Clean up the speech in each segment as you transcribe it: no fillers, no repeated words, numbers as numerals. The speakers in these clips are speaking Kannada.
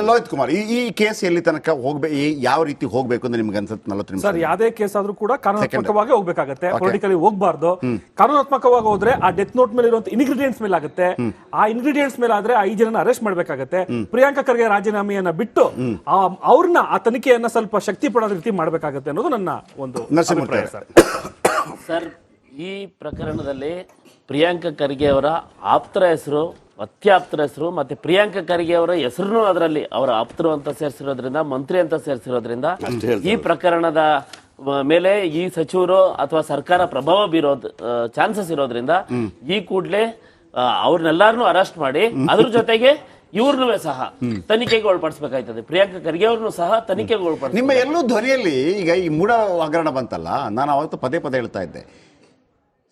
ಲೋಹಿತ್ ಕುಮಾರ್, ಈ ಕೇಸ್ ಎಲ್ಲಿ ತನಕ ಹೋಗ್ಬೇಕು, ಯಾವ ರೀತಿ ಹೋಗ್ಬೇಕು ಅಂತ ನಿಮ್ಗೆ ಅನ್ಸುತ್ತೆ? 40 ನಿಮಿಷ ಸರ್, ಯಾವುದೇ ಕೇಸ್ ಆದ್ರೂ ಕೂಡ ಕಾನೂನಾತ್ಮಕವಾಗಿ ಹೋಗ್ಬೇಕಾಗತ್ತೆ, ಪೊಲಿಟಿಕಲಿ ಹೋಗ್ಬಾರ್ದು. ಕಾನೂನಾತ್ಮಕವಾಗಿ ಹೋದ್ರೆ ಆ ಡೆತ್ ನೋಟ್ ಮೇಲೆ ಇರುವಂತ ಇಂಗ್ರೀಡಿಯೆಂಟ್ಸ್ ಮೇಲೆ ಆಗುತ್ತೆ. ಆ ಇಂಗ್ರೀಡಿಯೆಂಟ್ಸ್ ಮೇಲೆ ಆದ್ರೆ 5 ಜನ ಅರೆಸ್ಟ್ ಮಾಡ್ಬೇಕಾಗತ್ತೆ. ಪ್ರಿಯಾಂಕಾ ಖರ್ಗೆ ರಾಜೀನಾಮೆಯನ್ನ ಬಿಟ್ಟು ಅವ್ರನ್ನ ಆ ತನಿಖೆಯನ್ನ ಸ್ವಲ್ಪ ಶಕ್ತಿ ಪಡೋ ರೀತಿ ಮಾಡ್ಬೇಕಾಗತ್ತೆ ಅನ್ನೋದು ನನ್ನ ಒಂದು ಅಭಿಪ್ರಾಯ ಸರ್. ಈ ಪ್ರಕರಣದಲ್ಲಿ ಪ್ರಿಯಾಂಕಾ ಖರ್ಗೆ ಅವರ ಆಪ್ತರ ಹೆಸರು, ಅತ್ಯಾಪ್ತರ ಹೆಸರು ಮತ್ತೆ ಪ್ರಿಯಾಂಕಾ ಖರ್ಗೆ ಅವರ ಹೆಸರು ಅದರಲ್ಲಿ ಅವರ ಆಪ್ತರು ಅಂತ ಸೇರಿಸಿರೋದ್ರಿಂದ, ಮಂತ್ರಿ ಅಂತ ಸೇರಿಸಿರೋದ್ರಿಂದ ಈ ಪ್ರಕರಣದ ಮೇಲೆ ಈ ಸಚಿವರು ಅಥವಾ ಸರ್ಕಾರ ಪ್ರಭಾವ ಬೀರೋದು ಚಾನ್ಸಸ್ ಇರೋದ್ರಿಂದ ಈ ಕೂಡಲೇ ಅವ್ರನ್ನೆಲ್ಲಾರನ್ನೂ ಅರೆಸ್ಟ್ ಮಾಡಿ ಅದ್ರ ಜೊತೆಗೆ ಇವ್ರನ್ನೂ ಸಹ ತನಿಖೆಗೆ ಒಳಪಡಿಸಬೇಕಾಯ್ತದೆ. ಪ್ರಿಯಾಂಕಾ ಖರ್ಗೆ ಅವ್ರನ್ನೂ ಸಹ ತನಿಖೆಗೆ ಒಳಪಡಿಸ. ನಿಮ್ಮ ಎಲ್ಲೂ ಧ್ವನಿಯಲ್ಲಿ ಈಗ ಈ ಮೂಢ ಹಗರಣ ಬಂತಲ್ಲ, ನಾನು ಅವತ್ತು ಪದೇ ಪದೇ ಹೇಳ್ತಾ ಇದ್ದೆ,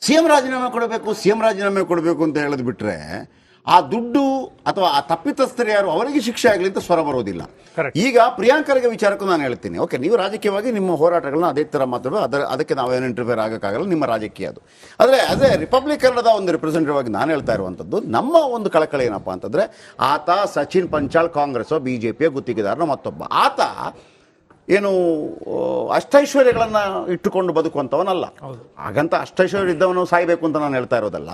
ಸಿಎಂ ರಾಜೀನಾಮೆ ಕೊಡಬೇಕು, ಸಿಎಂ ರಾಜೀನಾಮೆ ಕೊಡಬೇಕು ಅಂತ ಹೇಳೋದು ಬಿಟ್ರೆ ಆ ದುಡ್ಡು ಅಥವಾ ಆ ತಪ್ಪಿತಸ್ಥರು ಯಾರು ಅವರಿಗೆ ಶಿಕ್ಷೆ ಆಗಲಿ ಅಂತ ಸ್ವರ ಬರೋದಿಲ್ಲ. ಈಗ ಪ್ರಿಯಾಂಕರ್ಗೆ ವಿಚಾರಕ್ಕೂ ನಾನು ಹೇಳ್ತೀನಿ, ಓಕೆ, ನೀವು ರಾಜಕೀಯವಾಗಿ ನಿಮ್ಮ ಹೋರಾಟಗಳನ್ನ ಅದೇ ಥರ ಮಾತಾಡೋದು, ಅದಕ್ಕೆ ನಾವೇನು ಇಂಟರ್ಫಿಯರ್ ಆಗೋಕ್ಕಾಗಲ್ಲ, ನಿಮ್ಮ ರಾಜಕೀಯ ಅದು. ಆದರೆ ಅದೇ ರಿಪಬ್ಲಿಕನ್ನದ ಒಂದು ರಿಪ್ರೆಸೆಂಟೇಟಿವ್ ಆಗಿ ನಾನು ಹೇಳ್ತಾ ಇರುವಂಥದ್ದು, ನಮ್ಮ ಒಂದು ಕಳಕಳಿ ಏನಪ್ಪ ಅಂತಂದರೆ, ಆತ ಸಚಿನ್ ಪಂಚಾಲ್ ಕಾಂಗ್ರೆಸ್ಸೋ BJPಯ ಗುತ್ತಿಗೆದಾರನ ಮತ್ತೊಬ್ಬ, ಆತ ಏನು ಅಷ್ಟೈಶ್ವರ್ಯಗಳನ್ನು ಇಟ್ಟುಕೊಂಡು ಬದುಕುವಂಥವನಲ್ಲ. ಹಾಗಂತ ಅಷ್ಟೈಶ್ವರ್ಯ ಇದ್ದವನು ಸಾಯಬೇಕು ಅಂತ ನಾನು ಹೇಳ್ತಾ ಇರೋದಲ್ಲ.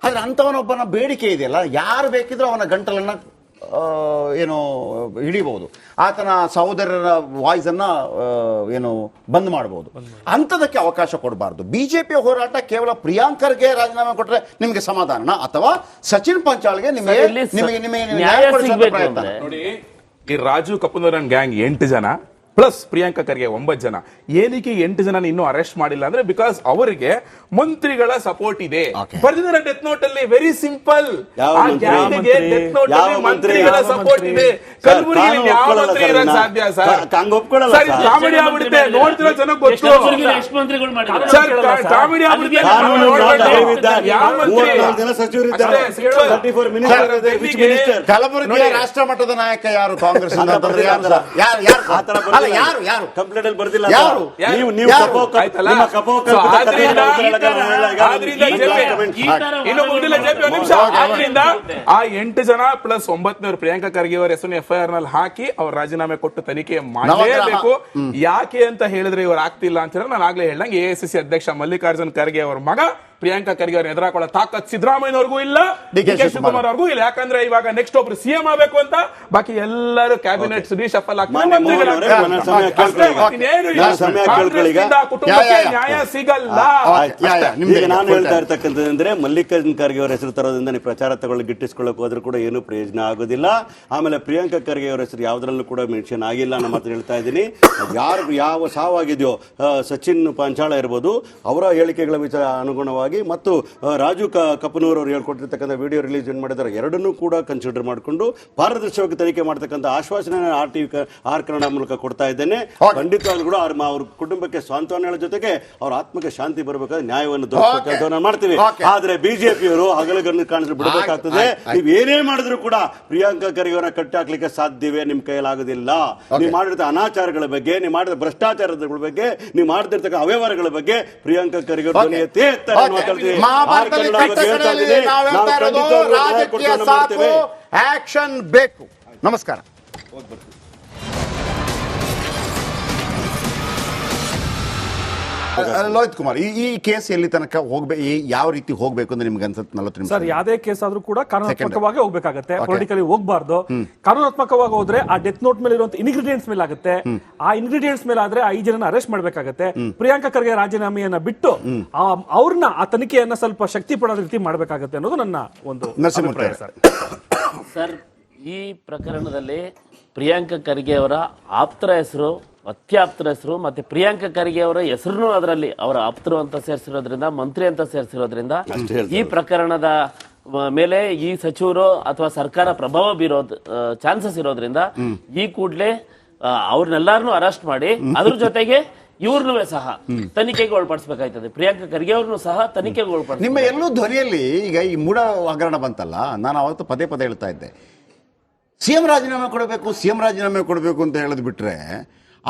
ಆದರೆ ಅಂಥವನೊಬ್ಬನ ಬೇಡಿಕೆ ಇದೆಯಲ್ಲ, ಯಾರು ಬೇಕಿದ್ರೂ ಅವನ ಗಂಟಲನ್ನು ಏನು ಹಿಡಿಬಹುದು, ಆತನ ಸಹೋದರರ ವಾಯ್ಸನ್ನು ಏನು ಬಂದ್ ಮಾಡ್ಬೋದು. ಅಂಥದಕ್ಕೆ ಅವಕಾಶ ಕೊಡಬಾರ್ದು. BJPಯ ಹೋರಾಟ ಕೇವಲ ಪ್ರಿಯಾಂಕರ್ಗೆ ರಾಜೀನಾಮೆ ಕೊಟ್ಟರೆ ನಿಮಗೆ ಸಮಾಧಾನ, ಅಥವಾ ಸಚಿನ್ ಪಂಚಾಲ್ಗೆ ನೋಡಿ, ಈ ರಾಜು ಕಪೂರ್ ಗ್ಯಾಂಗ್ 8 ಜನ ಪ್ಲಸ್ ಪ್ರಿಯಾಂಕಾ ಖರ್ಗೆ 9 ಜನ. ಏನಕ್ಕೆ 8 ಜನ ಇನ್ನೂ ಅರೆಸ್ಟ್ ಮಾಡಿಲ್ಲ ಅಂದ್ರೆ, ಬಿಕಾಸ್ ಅವರಿಗೆ ಮಂತ್ರಿಗಳ ಸಪೋರ್ಟ್ ಇದೆ. ಬರ್ದಿದ್ದಾರೆ ಡೆತ್ ನೋಟ್ ಅಲ್ಲಿ, ವೆರಿ ಸಿಂಪಲ್. ಡೆತ್ ನೋಟ್ ಅಲ್ಲಿ ಮಂತ್ರಿಗಳ ಸಪೋರ್ಟ್ ಇದೆ. ಕಲಬುರಗಿಯಲ್ಲಿ ಯಾವ ಮಂತ್ರಿ ಇರಕ್ ಸಾಧ್ಯ ಸರ್? ಸರ್, ಕಾಮಿಡಿ ಆಗ್ಬಿಡುತ್ತೆ, ನೋಡ್ತಿರೋ ಜನಕ್ಕೆ ಗೊತ್ತು ಸರ್, ಕಾಮಿಡಿ ಆಗ್ಬಿಡುತ್ತೆ. ಕಲಬುರಗಿಯ ರಾಷ್ಟ್ರ ಮಟ್ಟದ ನಾಯಕ ಯಾರು ಕಾಂಗ್ರೆಸ್? ಆ 8 ಜನ ಪ್ಲಸ್ 9 ಪ್ರಿಯಾಂಕಾ ಖರ್ಗೆ ಅವರ ಹೆಸರು FIR ನಲ್ಲಿ ಹಾಕಿ ಅವ್ರ ರಾಜೀನಾಮೆ ಕೊಟ್ಟು ತನಿಖೆ ಮಾಡಲೇಬೇಕು. ಯಾಕೆ ಅಂತ ಹೇಳಿದ್ರೆ ಇವ್ರು ಆಗ್ತಿಲ್ಲ ಅಂತ ಹೇಳಿದ್ರೆ, ನಾನು ಆಗ್ಲೇ ಹೇಳ್ದಂಗೆ AICC ಅಧ್ಯಕ್ಷ ಮಲ್ಲಿಕಾರ್ಜುನ್ ಖರ್ಗೆ ಅವರ ಮಗ ಪ್ರಿಯಾಂಕಾ ಖರ್ಗೆ ಅವ್ರನ್ನ ಎದುರಾಕೊಳ್ಳೋ ತಾಕತ್ ಸಿದ್ದರಾಮಯ್ಯನವ್ರಿಗೂ ಇಲ್ಲ, DK ಶಿವಕುಮಾರ್ ಅವ್ರಿಗೂ ಇಲ್ಲ. ಯಾಕಂದ್ರೆ ಇವಾಗ ನೆಕ್ಸ್ಟ್ ಒಬ್ರು CM ಆಗಬೇಕು ಅಂತ, ಬಾಕಿ ಎಲ್ಲರೂ ಕ್ಯಾಬಿನೆಟ್ ರೀಶಫಲ್ ಆಗ್ತಾರೆ. ನ್ಯಾಯ ಸಿಗಲ್ಲ. ನಾನು ಹೇಳ್ತಾ ಇರ್ತಕ್ಕಂಥದ್ದಂದ್ರೆ, ಮಲ್ಲಿಕಾರ್ಜುನ್ ಖರ್ಗೆ ಅವರ ಹೆಸರು ತರೋದ್ರಿಂದ ನೀವು ಪ್ರಚಾರ ತಗೊಳ್ಳಿ ಗಿಟ್ಟಿಸ್ಕೊಳ್ಳೋಕೆ ಹೋದ್ರೂ ಕೂಡ ಏನು ಪ್ರಯೋಜನ ಆಗೋದಿಲ್ಲ. ಆಮೇಲೆ ಪ್ರಿಯಾಂಕಾ ಖರ್ಗೆ ಅವರ ಹೆಸರು ಯಾವ್ದ್ರಲ್ಲೂ ಕೂಡ ಮೆನ್ಷನ್ ಆಗಿಲ್ಲ ಅನ್ನೋ ಮಾತ್ರ ಹೇಳ್ತಾ ಇದ್ದೀನಿ. ಯಾರು ಯಾವ ಸಾವಾಗಿದೆಯೋ, ಸಚಿನ್ ಪಂಚಾಳ ಇರ್ಬೋದು, ಅವರ ಹೇಳಿಕೆಗಳ ವಿಚಾರ ಅನುಗುಣವಾಗಿ ಮತ್ತು ರಾಜು ಕಪನೂರ್ ಅವರು ಹೇಳ್ಕೊಟ್ಟಿರ್ತಕ್ಕಂಥ ವಿಡಿಯೋ ರಿಲೀಸ್ ಏನು ಮಾಡಿದ್ದಾರೆ, ಎರಡನ್ನೂ ಕೂಡ ಕನ್ಸಿಡರ್ ಮಾಡಿಕೊಂಡು ಪಾರದರ್ಶಕವಾಗಿ ತನಿಖೆ ಮಾಡ್ತಕ್ಕಂಥ ಆಶ್ವಾಸನೆ ಆರ್ ಕನ್ನಡ ಮೂಲಕ ಕೊಡ್ತಾ ಇದ್ದೇನೆ. ಖಂಡಿತವಾಗ್ಲೂ ಕೂಡ ಅವ್ರ ಕುಟುಂಬಕ್ಕೆ ಸಾಂತ್ವನ ಹೇಳೋ ಜೊತೆಗೆ ಅವ್ರ ಆತ್ಮಕ್ಕೆ ಶಾಂತಿ ಬರಬೇಕಾದ್ರೆ ನ್ಯಾಯವನ್ನು ದೊರಕಬೇಕಾದ ಮಾಡ್ತೀವಿ. ಆದ್ರೆ ಬಿಜೆಪಿಯವರು ಹಗಲುಗನ್ನು ಕಾಣಿಸಿ ಬಿಡಬೇಕಾಗ್ತದೆ. ನೀವು ಏನೇ ಮಾಡಿದ್ರು ಕೂಡ ಪ್ರಿಯಾಂಕಾ ಖರ್ಗೆ ಅವರನ್ನ ಕಟ್ಟಾಕ್ಲಿಕ್ಕೆ ಸಾಧ್ಯವೇ? ನಿಮ್ ಕೈಯಲ್ಲಾಗೋದಿಲ್ಲ. ನೀವು ಮಾಡಿದ ಅನಾಚಾರಗಳ ಬಗ್ಗೆ, ನೀವು ಮಾಡಿದ ಭ್ರಷ್ಟಾಚಾರದ ಬಗ್ಗೆ, ನೀವು ಮಾಡದಿರ್ತಕ್ಕ ಅವ್ಯವಹಾರಗಳ ಬಗ್ಗೆ ಪ್ರಿಯಾಂಕಾ ಖರ್ಗೆ ಅವರು ಆಕ್ಷನ್ ಬೇಕು. ನಮಸ್ಕಾರ. ಲೋಹಿತ್ ಕುಮಾರ್, ಈ ಕೇಸ್ ಎಲ್ಲಿ ತನಕ ಹೋಗ್ಬೇಕು, ಯಾವ ರೀತಿ ಹೋಗ್ಬೇಕು ಅಂತ ನಿಮ್ಗೆ ಅನ್ಸುತ್ತೆ? 40 ನಿಮಿಷ ಸರ್, ಯಾವುದೇ ಕೇಸ್ ಆದ್ರೂ ಕೂಡ ಕಾನೂನಾತ್ಮಕವಾಗಿ ಹೋಗ್ಬೇಕಾಗತ್ತೆ, ಪೊಲಿಟಿಕಲಿ ಹೋಗ್ಬಾರ್ದು. ಕಾನೂನಾತ್ಮಕವಾಗಿ ಹೋದ್ರೆ ಆ ಡೆತ್ ನೋಟ್ ಮೇಲೆ ಇರುವಂತ ಇಂಗ್ರೀಡಿಯೆಂಟ್ಸ್ ಮೇಲೆ ಆಗುತ್ತೆ. ಆ ಇಂಗ್ರೀಡಿಯೆಂಟ್ಸ್ ಮೇಲೆ ಆದ್ರೆ 5 ಜನ ಅರೆಸ್ಟ್ ಮಾಡ್ಬೇಕಾಗತ್ತೆ. ಪ್ರಿಯಾಂಕಾ ಖರ್ಗೆ ರಾಜೀನಾಮೆಯನ್ನ ಬಿಟ್ಟು ಅವ್ರನ್ನ ಆ ತನಿಖೆಯನ್ನ ಸ್ವಲ್ಪ ಶಕ್ತಿ ಪಡೋ ರೀತಿ ಮಾಡ್ಬೇಕಾಗತ್ತೆ ಅನ್ನೋದು ನನ್ನ ಒಂದು ಅಭಿಪ್ರಾಯ ಸರ್. ಈ ಪ್ರಕರಣದಲ್ಲಿ ಪ್ರಿಯಾಂಕಾ ಖರ್ಗೆ ಅವರ ಆಪ್ತರ ಹೆಸರು, ಅತ್ಯಾಪ್ತರ ಹೆಸರು ಮತ್ತೆ ಪ್ರಿಯಾಂಕಾ ಖರ್ಗೆ ಅವರ ಹೆಸರು ಅದರಲ್ಲಿ ಅವರ ಆಪ್ತರು ಅಂತ ಸೇರಿಸಿರೋದ್ರಿಂದ, ಮಂತ್ರಿ ಅಂತ ಸೇರಿಸಿರೋದ್ರಿಂದ ಈ ಪ್ರಕರಣದ ಮೇಲೆ ಈ ಸಚಿವರು ಅಥವಾ ಸರ್ಕಾರ ಪ್ರಭಾವ ಬೀರೋದು ಚಾನ್ಸಸ್ ಇರೋದ್ರಿಂದ ಈ ಕೂಡಲೇ ಅವ್ರನ್ನೆಲ್ಲಾರನ್ನೂ ಅರೆಸ್ಟ್ ಮಾಡಿ ಅದ್ರ ಜೊತೆಗೆ ಇವ್ರನ್ನೂ ಸಹ ತನಿಖೆಗೆ ಒಳಪಡಿಸಬೇಕಾಯ್ತದೆ. ಪ್ರಿಯಾಂಕಾ ಖರ್ಗೆ ಅವ್ರನ್ನೂ ಸಹ ತನಿಖೆಗೆ ಒಳಪಡಿಸ. ನಿಮ್ಮ ಎಲ್ಲೂ ಧ್ವನಿಯಲ್ಲಿ ಈಗ ಈ ಮೂಢ ಹಗರಣ ಬಂತಲ್ಲ, ನಾನು ಅವತ್ತು ಪದೇ ಪದೇ ಹೇಳ್ತಾ ಇದ್ದೆ, ಸಿಎಂ ರಾಜೀನಾಮೆ ಕೊಡಬೇಕು, ಸಿಎಂ ರಾಜೀನಾಮೆ ಕೊಡಬೇಕು ಅಂತ ಹೇಳೋದು ಬಿಟ್ರೆ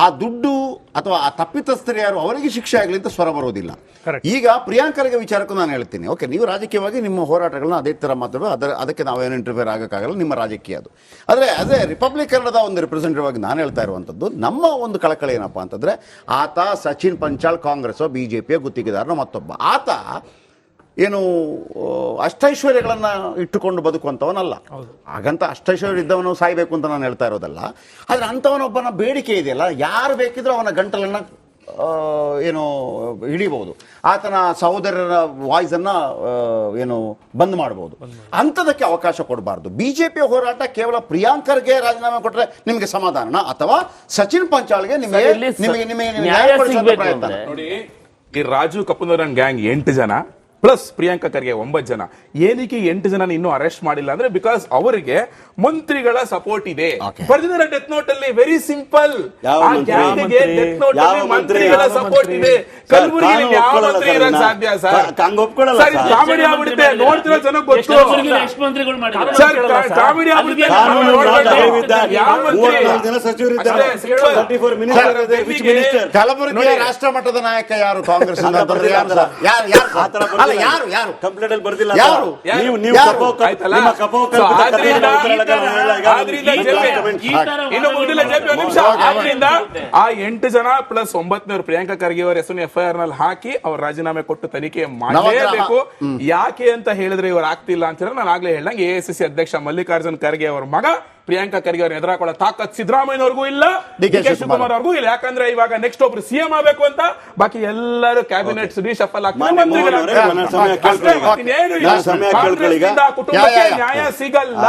ಆ ದುಡ್ಡು ಅಥವಾ ಆ ತಪ್ಪಿತಸ್ಥರು ಯಾರು ಅವರಿಗೆ ಶಿಕ್ಷೆ ಆಗಲಿ ಅಂತ ಸ್ವರ ಬರೋದಿಲ್ಲ. Correct. ಈಗ ಪ್ರಿಯಾಂಕರ್ಗೆ ವಿಚಾರಕ್ಕೂ ನಾನು ಹೇಳ್ತೀನಿ, ಓಕೆ, ನೀವು ರಾಜಕೀಯವಾಗಿ ನಿಮ್ಮ ಹೋರಾಟಗಳನ್ನ ಅದೇ ಥರ ಮಾತಾಡೋ ಅದಕ್ಕೆ ನಾವೇನು ಇಂಟರ್ಫಿಯರ್ ಆಗೋಕ್ಕಾಗಲ್ಲ, ನಿಮ್ಮ ರಾಜಕೀಯ ಅದು. ಆದರೆ ಅದೇ ರಿಪಬ್ಲಿಕನ್ನದ ಒಂದು ರಿಪ್ರೆಸೆಂಟೇಟಿವ್ ಆಗಿ ನಾನು ಹೇಳ್ತಾ ಇರುವಂಥದ್ದು, ನಮ್ಮ ಒಂದು ಕಳಕಳಿ ಏನಪ್ಪ ಅಂತಂದರೆ, ಆತ ಸಚಿನ್ ಪಂಚಾಲ್ ಕಾಂಗ್ರೆಸ್ಸೋ BJPಯ ಗುತ್ತಿಗೆದಾರನೋ ಮತ್ತೊಬ್ಬ, ಆತ ಏನು ಅಷ್ಟೈಶ್ವರ್ಯಗಳನ್ನು ಇಟ್ಟುಕೊಂಡು ಬದುಕುವಂಥವನಲ್ಲ. ಹಾಗಂತ ಅಷ್ಟೈಶ್ವರ್ಯ ಇದ್ದವನು ಸಾಯಬೇಕು ಅಂತ ನಾನು ಹೇಳ್ತಾ ಇರೋದಲ್ಲ. ಆದರೆ ಅಂಥವನೊಬ್ಬನ ಬೇಡಿಕೆ ಇದೆಯಲ್ಲ, ಯಾರು ಬೇಕಿದ್ರೂ ಅವನ ಗಂಟಲನ್ನು ಏನು ಹಿಡಿಬಹುದು, ಆತನ ಸಹೋದರರ ವಾಯ್ಸನ್ನು ಏನು ಬಂದ್ ಮಾಡಬಹುದು. ಅಂಥದಕ್ಕೆ ಅವಕಾಶ ಕೊಡಬಾರ್ದು. BJP ಹೋರಾಟ ಕೇವಲ ಪ್ರಿಯಾಂಕರ್ಗೆ ರಾಜೀನಾಮೆ ಕೊಟ್ಟರೆ ನಿಮಗೆ ಸಮಾಧಾನ, ಅಥವಾ ಸಚಿನ್ ಪಂಚಾಲ್ಗೆ ನಿಮಗೆ ನ್ಯಾಯ ಸಿಗ್ಬೇಕು ಪ್ರಯತ್ನ? ಅಂದ್ರೆ ನೋಡಿ, ಈ ರಾಜು ಕಪೂರ್ ಗ್ಯಾಂಗ್ 8 ಜನ ಪ್ಲಸ್ ಪ್ರಿಯಾಂಕಾ ಖರ್ಗೆ 9 ಜನ. ಏನಕ್ಕೆ 8 ಜನ ಇನ್ನೂ ಅರೆಸ್ಟ್ ಮಾಡಿಲ್ಲ ಅಂದ್ರೆ, ಬಿಕಾಸ್ ಅವರಿಗೆ ಮಂತ್ರಿಗಳ ಸಪೋರ್ಟ್ ಇದೆ. ಬರ್ದಿದ್ದಾರೆ ಡೆತ್ ನೋಟ್ ಅಲ್ಲಿ, ವೆರಿ ಸಿಂಪಲ್. ಯಾವ ಮಂತ್ರಿ? ಡೆತ್ ನೋಟ್ ಯಾವ ಅಲ್ಲಿ ಮಂತ್ರಿ? ಮಂತ್ರಿಗಳ ಸಪೋರ್ಟ್ ಇದೆ. ಕಲಬುರಗಿಯಲ್ಲಿ ಯಾವ ಮಂತ್ರಿ ಇರಕ್ ಸಾಧ್ಯ ಸರ್? ಹಂಗ ಒಪ್ಕೊಳ್ಳಲ್ಲ ಸರ್, ಇದು ಕಾಮಿಡಿ ಆಗ್ಬಿಡುತ್ತೆ. ನೋಡ್ತಿರೋ ಜನಕ್ಕೆ ಗೊತ್ತು ಎಷ್ಟು ಮಂತ್ರಿಗಳು ಮಾಡಿದ್ದಾರೆ? ಸರ್, ಕಾಮಿಡಿ ಆಗ್ಬಿಡುತ್ತೆ. ಕಾನೂನು ಯಾವ ಮಂತ್ರಿ? 34 ಜನ ಸಚಿವರಿದ್ದಾರೆ. ಅಷ್ಟೇ, simple. 34 minister, which minister? ಕಲಬುರಗಿಯ ರಾಷ್ಟ್ರ ಮಟ್ಟದ ನಾಯಕ ಯಾರು? ಕಾಂಗ್ರೆಸ್ ಯಾರು? ಕಂಪ್ಲೇಂಟ್ ಅಲ್ಲಿ ಬರ್ದಿಲ್ಲ. ಯಾರು? ನೀವು ಆಯ್ತಲ್ಲ? ನಿಮ್ಮ ಕಪೋ So, ಆದ್ರಿಂದ ಇನ್ನು ಮುಗಿದಿಲ್ಲ JP, ಒಂದು ನಿಮಿಷ. ಆದ್ರಿಂದ ಆ 8 ಜನ ಪ್ಲಸ್ 9 ಪ್ರಿಯಾಂಕಾ ಖರ್ಗೆ ಅವರ ಹೆಸರು FIR ನಲ್ಲಿ ಹಾಕಿ ಅವ್ರು ರಾಜೀನಾಮೆ ಕೊಟ್ಟು ತನಿಖೆ ಮಾಡಲೇಬೇಕು. ಯಾಕೆ ಅಂತ ಹೇಳಿದ್ರೆ ಇವ್ರು ಆಗ್ತಿಲ್ಲ ಅಂತ ಹೇಳಿದ್ರೆ, ನಾನು ಆಗ್ಲೇ ಹೇಳ್ದಂಗೆ AICC ಅಧ್ಯಕ್ಷ ಮಲ್ಲಿಕಾರ್ಜುನ್ ಖರ್ಗೆ ಅವ್ರ ಮಗ ಪ್ರಿಯಾಂಕಾ ಖರ್ಗೆ ಅವ್ರ ಎದುರಾಕೊಳ್ಳೋ ತಾಕತ್ ಸಿದ್ದರಾಮಯ್ಯನವರಿಗೂ ಇಲ್ಲ, DK ಶಿವಕುಮಾರ್ ಅವ್ರಿಗೂ ಇಲ್ಲ. ಯಾಕಂದ್ರೆ ಇವಾಗ ನೆಕ್ಸ್ಟ್ ಒಬ್ರು CM ಆಗ್ಬೇಕು ಅಂತ, ಬಾಕಿ ಎಲ್ಲರೂ ಕ್ಯಾಬಿನೆಟ್ ಶಫಲ್ ಕುಟುಂಬಕ್ಕೆ ನ್ಯಾಯ ಸಿಗಲ್ಲ.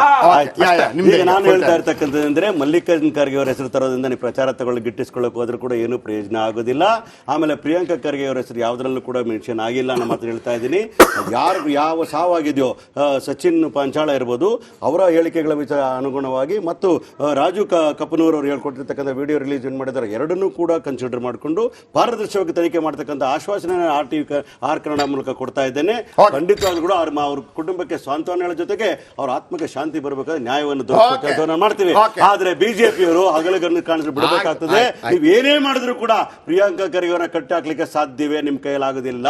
ಈಗ ನಾನು ಹೇಳ್ತಾ ಇರ್ತಕ್ಕಂಥದ್ದಂದ್ರೆ, ಮಲ್ಲಿಕಾರ್ಜುನ್ ಖರ್ಗೆ ಅವರ ಹೆಸರು ತರೋದ್ರಿಂದ ನೀವು ಪ್ರಚಾರ ತಗೊಳ್ಳಿ ಗಿಟ್ಟಿಸ್ಕೊಳ್ಳೋಕೆ ಹೋದ್ರೂ ಕೂಡ ಏನು ಪ್ರಯೋಜನ ಆಗೋದಿಲ್ಲ. ಆಮೇಲೆ ಪ್ರಿಯಾಂಕಾ ಖರ್ಗೆ ಅವರ ಹೆಸರು ಯಾವುದರಲ್ಲೂ ಕೂಡ ಮೆನ್ಷನ್ ಆಗಿಲ್ಲ ಅನ್ನೋ ಮಾತು ಹೇಳ್ತಾ ಇದ್ದೀನಿ. ಯಾರು ಯಾವ ಸಾವಾಗಿದೆಯೋ, ಸಚಿನ್ ಪಂಚಾಳ ಇರ್ಬೋದು, ಅವರ ಹೇಳಿಕೆಗಳ ವಿಚಾರ ಅನುಗುಣವಾಗಿ ಮತ್ತು ರಾಜು ಕಪನೂರ್ ಅವರು ಹೇಳ್ಕೊಟ್ಟಿರ್ತಕ್ಕಂಥ ವಿಡಿಯೋ ರಿಲೀಸ್ ಏನ್ ಮಾಡಿದ್ದಾರೆ, ಎರಡನ್ನೂ ಕೂಡ ಕನ್ಸಿಡರ್ ಮಾಡಿಕೊಂಡು ಪಾರದರ್ಶಕವಾಗಿ ತನಿಖೆ ಮಾಡ್ತಕ್ಕಂಥ ಆಶ್ವಾಸನೆ ಆರ್ ಕನ್ನಡ ಮೂಲಕ ಕೊಡ್ತಾ ಇದ್ದೇನೆ. ಖಂಡಿತವಾಗ್ಲೂ ಕೂಡ ಅವ್ರ ಕುಟುಂಬಕ್ಕೆ ಸಾಂತ್ವನ ಹೇಳೋ ಜೊತೆಗೆ ಅವ್ರ ಆತ್ಮಕ್ಕೆ ಶಾಂತಿ ಬರಬೇಕಾದ್ರೆ ನ್ಯಾಯವನ್ನು ದೊರಕಿಸುವ ಮಾಡ್ತೀವಿ. ಆದ್ರೆ ಬಿಜೆಪಿಯವರು ಹಗಲುಗನ್ನು ಕಾಣಿಸಿ ಬಿಡಬೇಕಾಗ್ತದೆ. ನೀವು ಏನೇ ಮಾಡಿದ್ರು ಕೂಡ ಪ್ರಿಯಾಂಕಾ ಖರ್ಗೆ ಅವರನ್ನ ಕಟ್ಟಿ ಹಾಕ್ಲಿಕ್ಕೆ ಸಾಧ್ಯವೇ ನಿಮ್ಮ ಕೈಲಾಗೋದಿಲ್ಲ.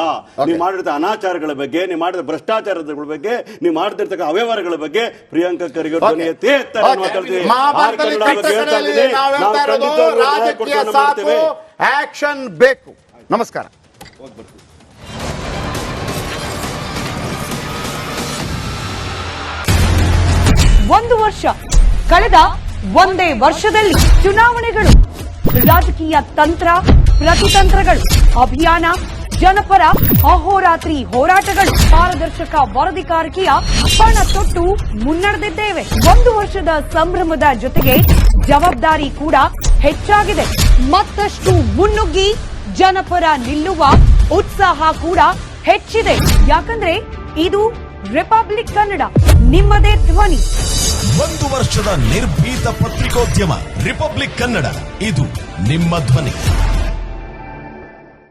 ನೀವು ಮಾಡಿದ ಅನಾಚಾರಗಳ ಬಗ್ಗೆ, ನೀವು ಮಾಡಿದ ಭ್ರಷ್ಟಾಚಾರದ ಬಗ್ಗೆ, ನೀವು ಮಾಡ್ತಿರ್ತಕ್ಕ ಅವ್ಯವಹಾರಗಳ ಬಗ್ಗೆ ಪ್ರಿಯಾಂಕಾ ಖರ್ಗೆ ಅವರು ಧ್ವನಿ ಎತ್ತಿ ಎತ್ತಾರೆ. ಆಕ್ಷನ್ ಬೇಕು. ನಮಸ್ಕಾರ. ಒಂದು ವರ್ಷ ಕಳೆದ ಒಂದೇ ವರ್ಷದಲ್ಲಿ ಚುನಾವಣೆಗಳು, ರಾಜಕೀಯ ತಂತ್ರ ಪ್ರತಿತಂತ್ರಗಳು, ಅಭಿಯಾನ, ಜನಪರ ಅಹೋರಾತ್ರಿ ಹೋರಾಟಗಳು, ಪಾರದರ್ಶಕ ವರದಿಗಾರಿಕೆಯ ಪಣ ತೊಟ್ಟು ಮುನ್ನಡೆದಿದ್ದೇವೆ. ಒಂದು ವರ್ಷದ ಸಂಭ್ರಮದ ಜೊತೆಗೆ ಜವಾಬ್ದಾರಿ ಕೂಡ ಹೆಚ್ಚಾಗಿದೆ. ಮತ್ತಷ್ಟು ಮುನ್ನುಗ್ಗಿ ಜನಪರ ನಿಲ್ಲುವ ಉತ್ಸಾಹ ಕೂಡ ಹೆಚ್ಚಿದೆ. ಯಾಕಂದ್ರೆ ಇದು ರಿಪಬ್ಲಿಕ್ ಕನ್ನಡ, ನಿಮ್ಮದೇ ಧ್ವನಿ. ಒಂದು ವರ್ಷದ ನಿರ್ಭೀತ ಪತ್ರಿಕೋದ್ಯಮ ರಿಪಬ್ಲಿಕ್ ಕನ್ನಡ, ಇದು ನಿಮ್ಮ ಧ್ವನಿ.